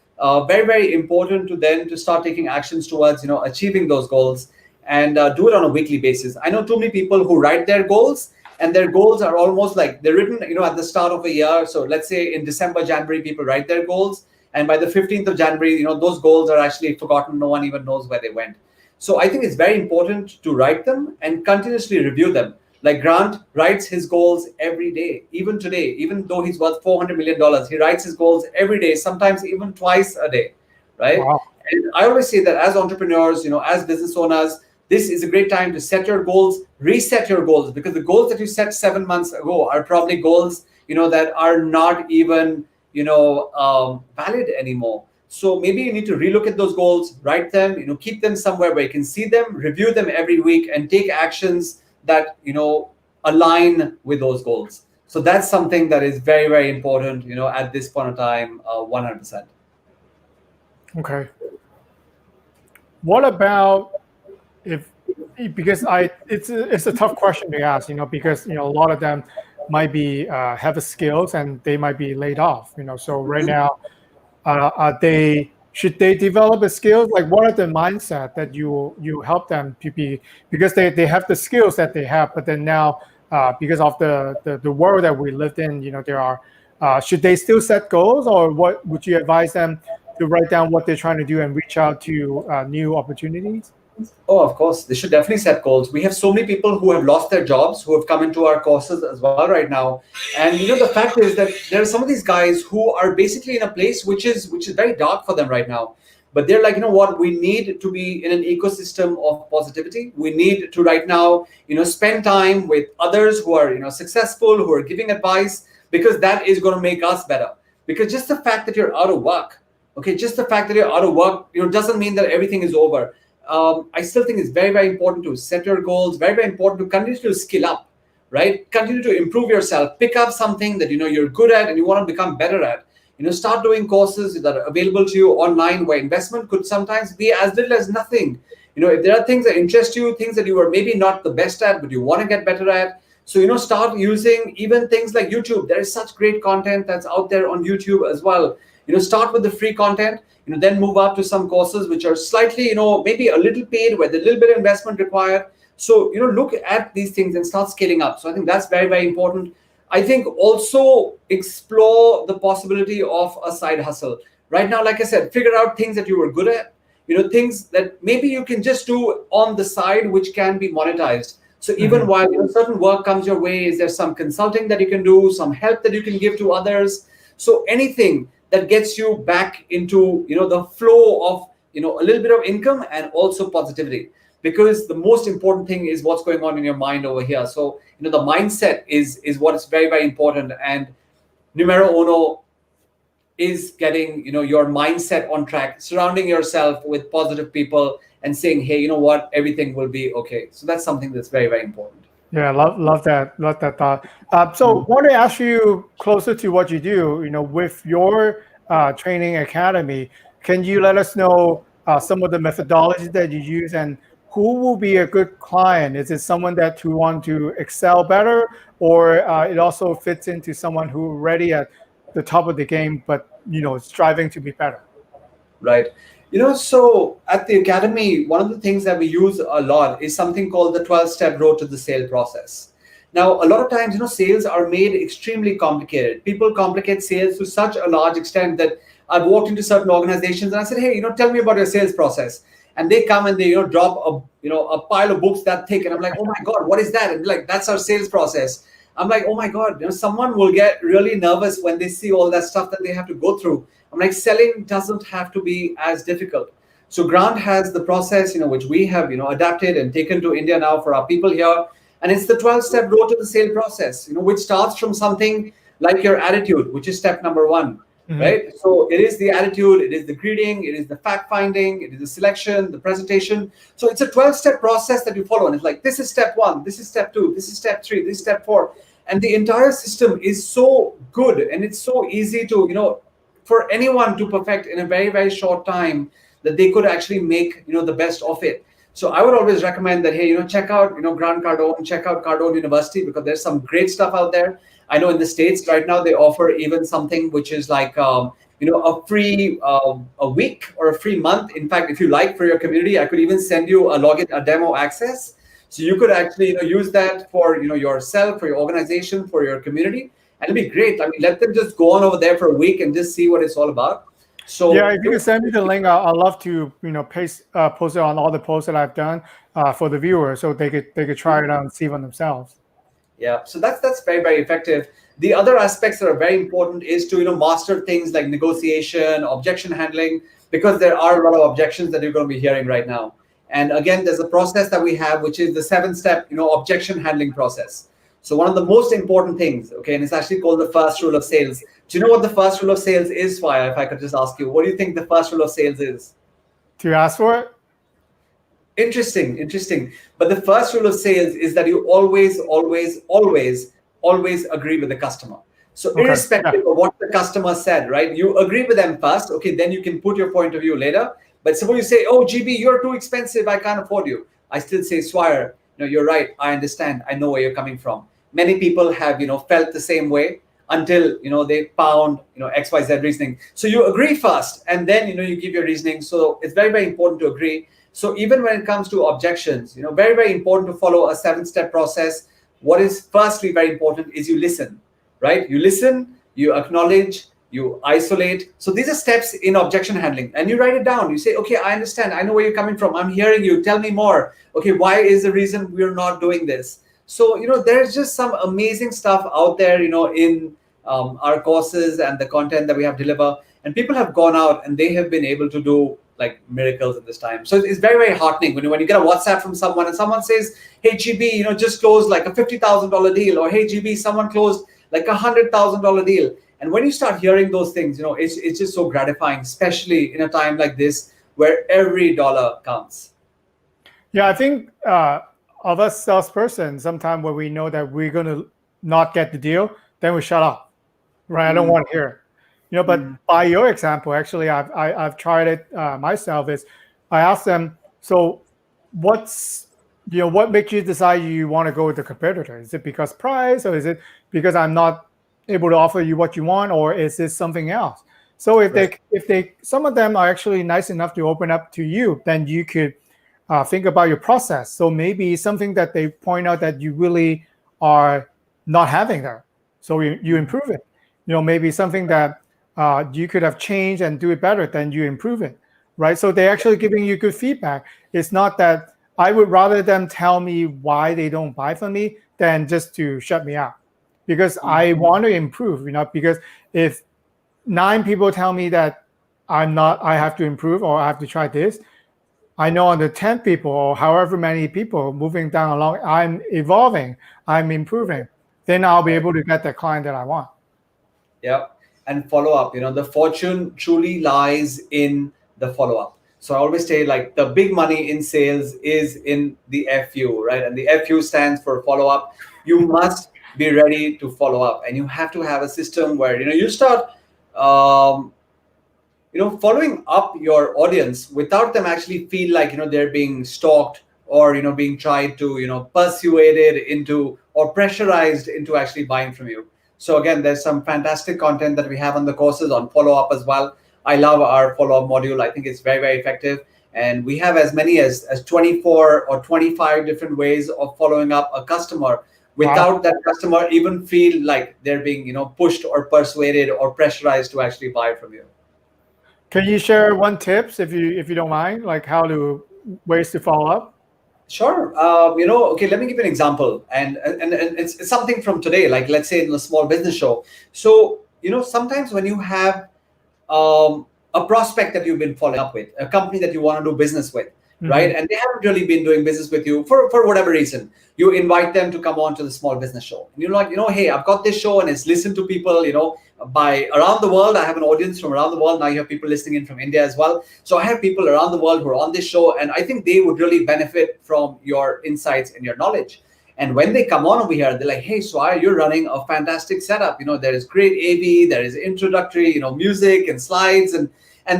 Very, very important to start taking actions towards, achieving those goals and do it on a weekly basis. I know too many people who write their goals and their goals are almost like they're written, at the start of a year. So let's say in December, January, people write their goals. And by the 15th of January, those goals are actually forgotten. No one even knows where they went. So I think it's very important to write them and continuously review them. Like Grant writes his goals every day, even today, even though he's worth $400 million, he writes his goals every day, sometimes even twice a day, right? Wow. And I always say that as entrepreneurs, as business owners, this is a great time to set your goals, reset your goals, because the goals that you set 7 months ago are probably goals, that are not even, valid anymore. So maybe you need to relook at those goals, write them, keep them somewhere where you can see them, review them every week, and take actions that align with those goals. So that's something that is very, very important, at this point in time, 100%. Okay. What about because it's a tough question to ask, because a lot of them might be have the skills and they might be laid off, So right now, should they develop the skills? Like, what are the mindset that you help them to be, because they have the skills that they have, but then now because of the world that we lived in, there are should they still set goals, or what would you advise them to write down what they're trying to do and reach out to new opportunities? Oh, of course, they should definitely set goals. We have so many people who have lost their jobs who have come into our courses as well right now. And the fact is that there are some of these guys who are basically in a place which is very dark for them right now. But they're like, what? We need to be in an ecosystem of positivity. We need to right now, spend time with others who are, successful, who are giving advice, because that is going to make us better. Because just the fact that you're out of work, okay, just the fact that you're out of work, doesn't mean that everything is over. I still think it's very, very important to set your goals, very, very important to continue to skill up, right? Continue to improve yourself, pick up something that you're good at and you want to become better at. Start doing courses that are available to you online, where investment could sometimes be as little as nothing. If there are things that interest you, things that you are maybe not the best at, but you want to get better at. So, start using even things like YouTube. There is such great content that's out there on YouTube as well. Start with the free content, then move up to some courses which are slightly, maybe a little paid, where there's a little bit of investment required. So, look at these things and start scaling up. So I think that's very, very important. I think also explore the possibility of a side hustle. Right now, like I said, figure out things that you were good at, things that maybe you can just do on the side, which can be monetized. So even while certain work comes your way, is there some consulting that you can do, some help that you can give to others? So anything that gets you back into the flow of a little bit of income and also positivity, because the most important thing is what's going on in your mind over here. So the mindset is what is very, very important. And numero uno is getting your mindset on track, surrounding yourself with positive people and saying, hey, what, everything will be okay. So that's something that's very, very important. Yeah, love that thought. So want to ask you, closer to what you do, with your training academy, can you let us know some of the methodologies that you use, and who will be a good client? Is it someone that who want to excel better, or it also fits into someone who already at the top of the game, but striving to be better? Right. So at the academy, one of the things that we use a lot is something called the 12-step road to the sale process. Now, a lot of times, sales are made extremely complicated. People complicate sales to such a large extent that I've walked into certain organizations and I said, hey, tell me about your sales process. And they come and they, drop a pile of books that thick. And I'm like, oh my God, what is that? And they're like, that's our sales process. I'm like, oh my God, someone will get really nervous when they see all that stuff that they have to go through. I'm like, selling doesn't have to be as difficult. So Grant has the process, which we have, adapted and taken to India now for our people here. And it's the 12-step road to the sale process, which starts from something like your attitude, which is step number one, right? So it is the attitude, it is the greeting, it is the fact finding, it is the selection, the presentation. So it's a 12-step process that you follow. And it's like, this is step one, this is step two, this is step three, this is step four. And the entire system is so good and it's so easy to, for anyone to perfect in a very, very short time, that they could actually make, the best of it. So I would always recommend that, hey, check out, Grant Cardone, check out Cardone University, because there's some great stuff out there. I know in the States right now, they offer even something which is like, a free a week or a free month. In fact, if you like, for your community, I could even send you a login, a demo access. So you could actually use that for yourself, for your organization, for your community. And it'd be great. I mean, let them just go on over there for a week and just see what it's all about. So yeah, if you can send me the link, I'd love to post it on all the posts that I've done for the viewers, so they could try it out and see for themselves. Yeah, so that's very, very effective. The other aspects that are very important is to master things like negotiation, objection handling, because there are a lot of objections that you're going to be hearing right now. And again, there's a process that we have, which is the 7-step objection handling process. So one of the most important things, okay, and it's actually called the first rule of sales. Do you know what the first rule of sales is, Fire? If I could just ask you, what do you think the first rule of sales is? To ask for it? Interesting. But the first rule of sales is that you always agree with the customer. So irrespective of what the customer said, right? You agree with them first, okay, then you can put your point of view later. But suppose you say, oh, GB, you're too expensive, I can't afford you. I still say, Swire, you're right, I understand, I know where you're coming from. Many people have, felt the same way until, they found, XYZ reasoning. So you agree first, and then, you give your reasoning. So it's very, very important to agree. So even when it comes to objections, very, very important to follow a 7-step process. What is firstly very important is you listen, right? You listen, you acknowledge, you isolate. So these are steps in objection handling, and you write it down. You say, okay, I understand. I know where you're coming from. I'm hearing you. Tell me more. Okay, why is the reason we're not doing this? So, there's just some amazing stuff out there, in our courses and the content that we have delivered. And people have gone out and they have been able to do like miracles at this time. So it's very, very heartening when you get a WhatsApp from someone and someone says, hey, GB, just closed like a $50,000 deal, or hey, GB, someone closed like $100,000 deal. And when you start hearing those things, it's just so gratifying, especially in a time like this where every dollar counts. Yeah, I think of us salesperson, sometimes when we know that we're going to not get the deal, then we shut up, right? I don't want to hear it. But by your example, actually, I've tried it myself. Is I asked them, so what makes you decide you want to go with the competitor? Is it because price, or is it because I'm not able to offer you what you want, or is this something else? So if some of them are actually nice enough to open up to you, then you could think about your process. So maybe something that they point out that you really are not having there, so you improve it. Maybe something that you could have changed and do it better, then you improve it, right? So they're actually giving you good feedback. It's not that I would rather them tell me why they don't buy from me than just to shut me out, because I want to improve. Because if 9 people tell me that I have to improve or I have to try this, I know on the 10 people or however many people moving down along, I'm evolving, I'm improving. Then I'll be able to get the client that I want. Yeah. And follow up, the fortune truly lies in the follow up. So I always say, like, the big money in sales is in the FU, right? And the FU stands for follow up. You must be ready to follow up, and you have to have a system where you start following up your audience without them actually feel like they're being stalked, or being tried to persuaded into or pressurized into actually buying from you. So again, there's some fantastic content that we have on the courses on follow up as well. I love our follow up module. I think it's very, very effective, and we have as many as 24 or 25 different ways of following up a customer without that customer even feel like they're being pushed or persuaded or pressurized to actually buy from you. Can you share one tips, if you don't mind, like ways to follow up? Sure. Okay, let me give you an example. And it's something from today, like let's say in a small business show. So, sometimes when you have a prospect that you've been following up with, a company that you want to do business with, right? And they haven't really been doing business with you for whatever reason. You invite them to come on to the small business show. And you're like, hey, I've got this show and it's listened to people, by around the world. I have an audience from around the world. Now you have people listening in from India as well. So I have people around the world who are on this show, and I think they would really benefit from your insights and your knowledge. And when they come on over here, they're like, hey, Swire, you're running a fantastic setup. There is great AV, there is introductory, music and slides. And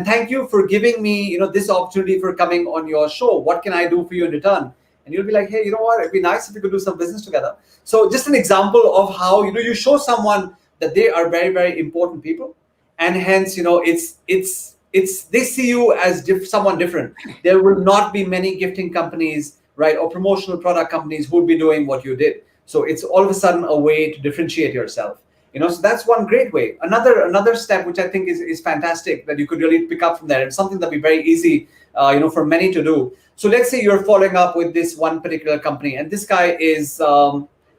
thank you for giving me, this opportunity for coming on your show. What can I do for you in return? And you'll be like, hey, you know what? It'd be nice if we could do some business together. So just an example of how, you show someone that they are very, very important people. And hence, it's they see you as someone different. There will not be many gifting companies, right, or promotional product companies who would be doing what you did. So it's all of a sudden a way to differentiate yourself. So that's one great way. Another step, which I think is fantastic, that you could really pick up from there. It's something that'd be very easy, for many to do. So let's say you're following up with this one particular company, and this guy is,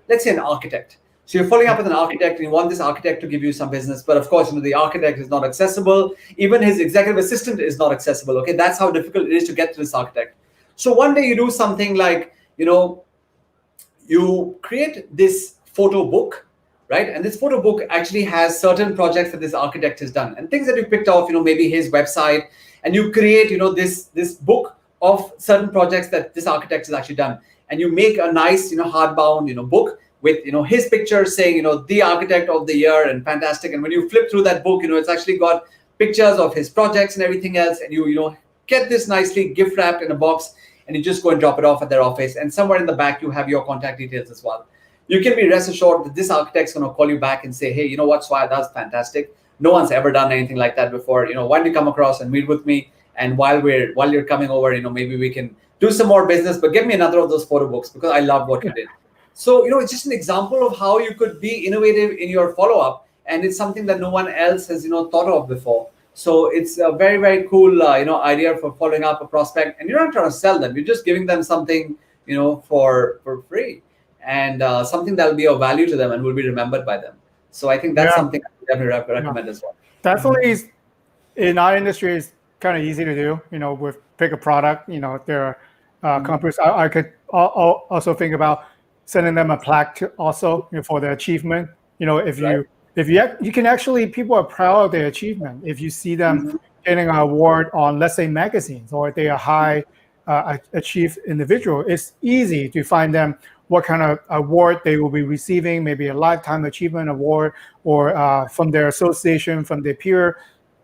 let's say, an architect. So you're following up with an architect, and you want this architect to give you some business, but of course, the architect is not accessible. Even his executive assistant is not accessible. Okay, that's how difficult it is to get to this architect. So one day you do something like, you create this photo book, right? And this photo book actually has certain projects that this architect has done and things that you picked off, maybe his website, and you create, this book of certain projects that this architect has actually done. And you make a nice, hardbound, book with, his picture saying, the architect of the year and fantastic. And when you flip through that book, it's actually got pictures of his projects and everything else. And you get this nicely gift wrapped in a box, and you just go and drop it off at their office. And somewhere in the back, you have your contact details as well. You can be rest assured that this architect's going to call you back and say, hey, you know what, Swire, that's fantastic. No one's ever done anything like that before. Why don't you come across and meet with me? And while you're coming over, maybe we can do some more business, but give me another of those photo books because I love what you did. So, it's just an example of how you could be innovative in your follow-up and it's something that no one else has thought of before. So it's a very, very cool idea for following up a prospect, and you're not trying to sell them, you're just giving them something for free, and something that will be of value to them and will be remembered by them. So I think that's Yeah, something I would definitely yeah. recommend as well. Definitely in our industry is kind of easy to do. With pick a product. There are companies. I could also think about sending them a plaque to also for their achievement. If Right. you can actually, people are proud of their achievement. If you see them getting an award on, let's say, magazines, or they are high achieved individual, it's easy to find them what kind of award they will be receiving, maybe a lifetime achievement award, or from their association, from their peer.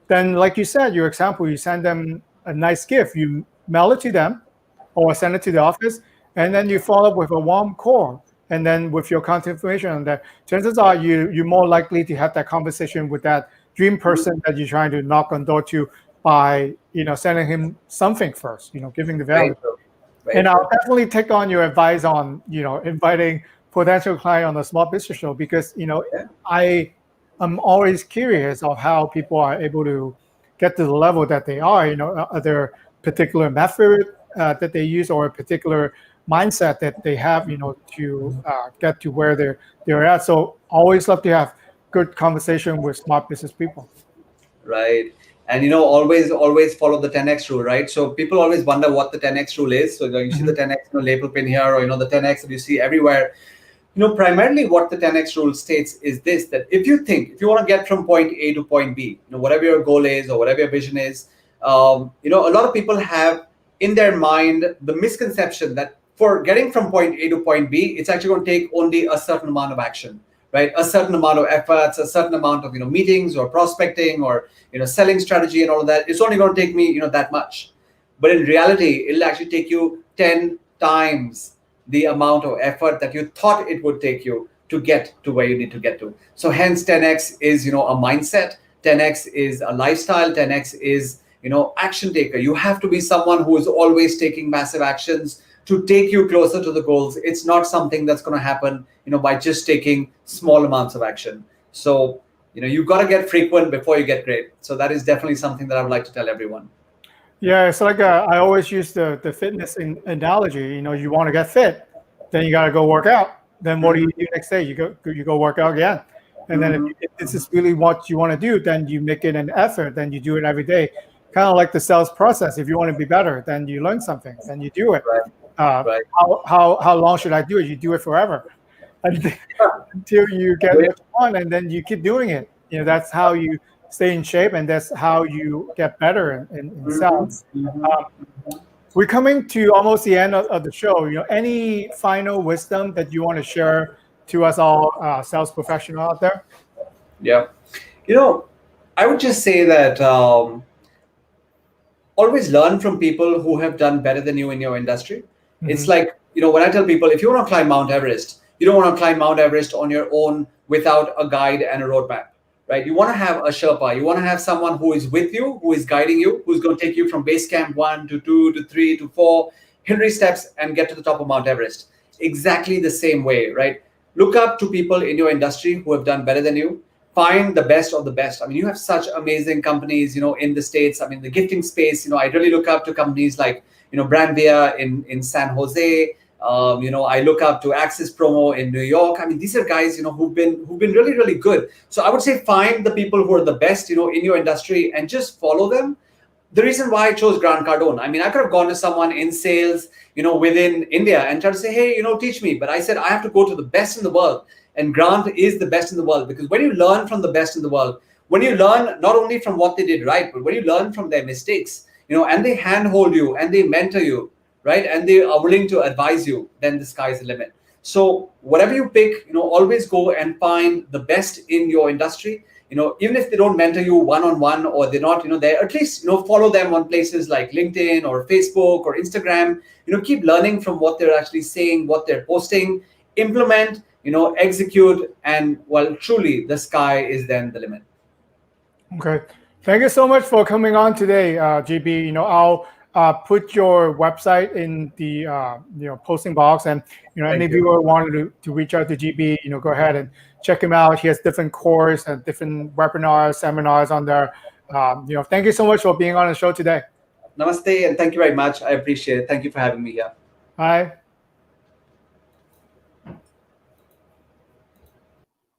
Then, like you said, your example, you send them a nice gift, you mail it to them, or send it to the office, and then you follow up with a warm call, and then with your contact information on that. Chances are you're more likely to have that conversation with that dream person that you're trying to knock on door to by sending him something first, giving the Very value. true. Very And true. I'll definitely take on your advice on inviting potential client on the small business show, because Yeah. I am always curious of how people are able to get to the level that they are. Are there particular method that they use, or a particular mindset that they have to get to where they're at. So always love to have good conversation with smart business people. Right. And always follow the 10x rule, right? So people always wonder what the 10x rule is. So you see the 10x label pin here, or the 10x that you see everywhere. Primarily what the 10x rule states is this: that if you want to get from point A to point B, whatever your goal is or whatever your vision is, a lot of people have in their mind the misconception that for getting from point A to point B, it's actually going to take only a certain amount of action, right? A certain amount of efforts, a certain amount of meetings or prospecting or selling strategy and all of that. It's only going to take me that much. But in reality, it'll actually take you 10 times the amount of effort that you thought it would take you to get to where you need to get to. So hence 10x is a mindset, 10x is a lifestyle, 10x is action taker. You have to be someone who is always taking massive actions to take you closer to the goals. It's not something that's going to happen by just taking small amounts of action. So you've got to get frequent before you get great. So that is definitely something that I would like to tell everyone. Yeah, it's like I always use the fitness analogy. You want to get fit, then you got to go work out. Then what do you do next day? You go work out again. And then if this is really what you want to do, then you make it an effort. Then you do it every day. Kind of like the sales process. If you want to be better, then you learn something, then you do it. Right. How long should I do it? You do it forever, until you get what you want, and then you keep doing it. That's how you stay in shape, and that's how you get better in sales. We're coming to almost the end of the show. Any final wisdom that you want to share to us all sales professional out there? Yeah. I would just say that always learn from people who have done better than you in your industry. It's like, when I tell people, if you want to climb Mount Everest, you don't want to climb Mount Everest on your own without a guide and a roadmap, right? You want to have a Sherpa. You want to have someone who is with you, who is guiding you, who's going to take you from base camp 1 to 2 to 3 to 4 Hillary steps and get to the top of Mount Everest. Exactly the same way, right? Look up to people in your industry who have done better than you. Find the best of the best. I mean, you have such amazing companies, in the States. I mean, the gifting space, I really look up to companies like, Brandvia in San Jose. I look up to Access Promo in New York. I mean, these are guys, who've been really, really good. So I would say find the people who are the best, in your industry and just follow them. The reason why I chose Grant Cardone, I mean, I could have gone to someone in sales, within India and tried to say, hey, teach me. But I said, I have to go to the best in the world. And Grant is the best in the world, because when you learn from the best in the world, when you learn not only from what they did right, but when you learn from their mistakes, and they handhold you and they mentor you, right? And they are willing to advise you, then the sky's the limit. So whatever you pick, always go and find the best in your industry. Even if they don't mentor you one-on-one, or they're not, there, at least, follow them on places like LinkedIn or Facebook or Instagram. Keep learning from what they're actually saying, what they're posting, implement, execute, and well, truly the sky is then the limit. Okay. Thank you so much for coming on today, GB. I'll put your website in the posting box, and any Thank you. viewer wanted to reach out to GB, go ahead and check him out. He has different courses and different webinars, seminars on there. Thank you so much for being on the show today. Namaste, and thank you very much. I appreciate it. Thank you for having me here. Bye.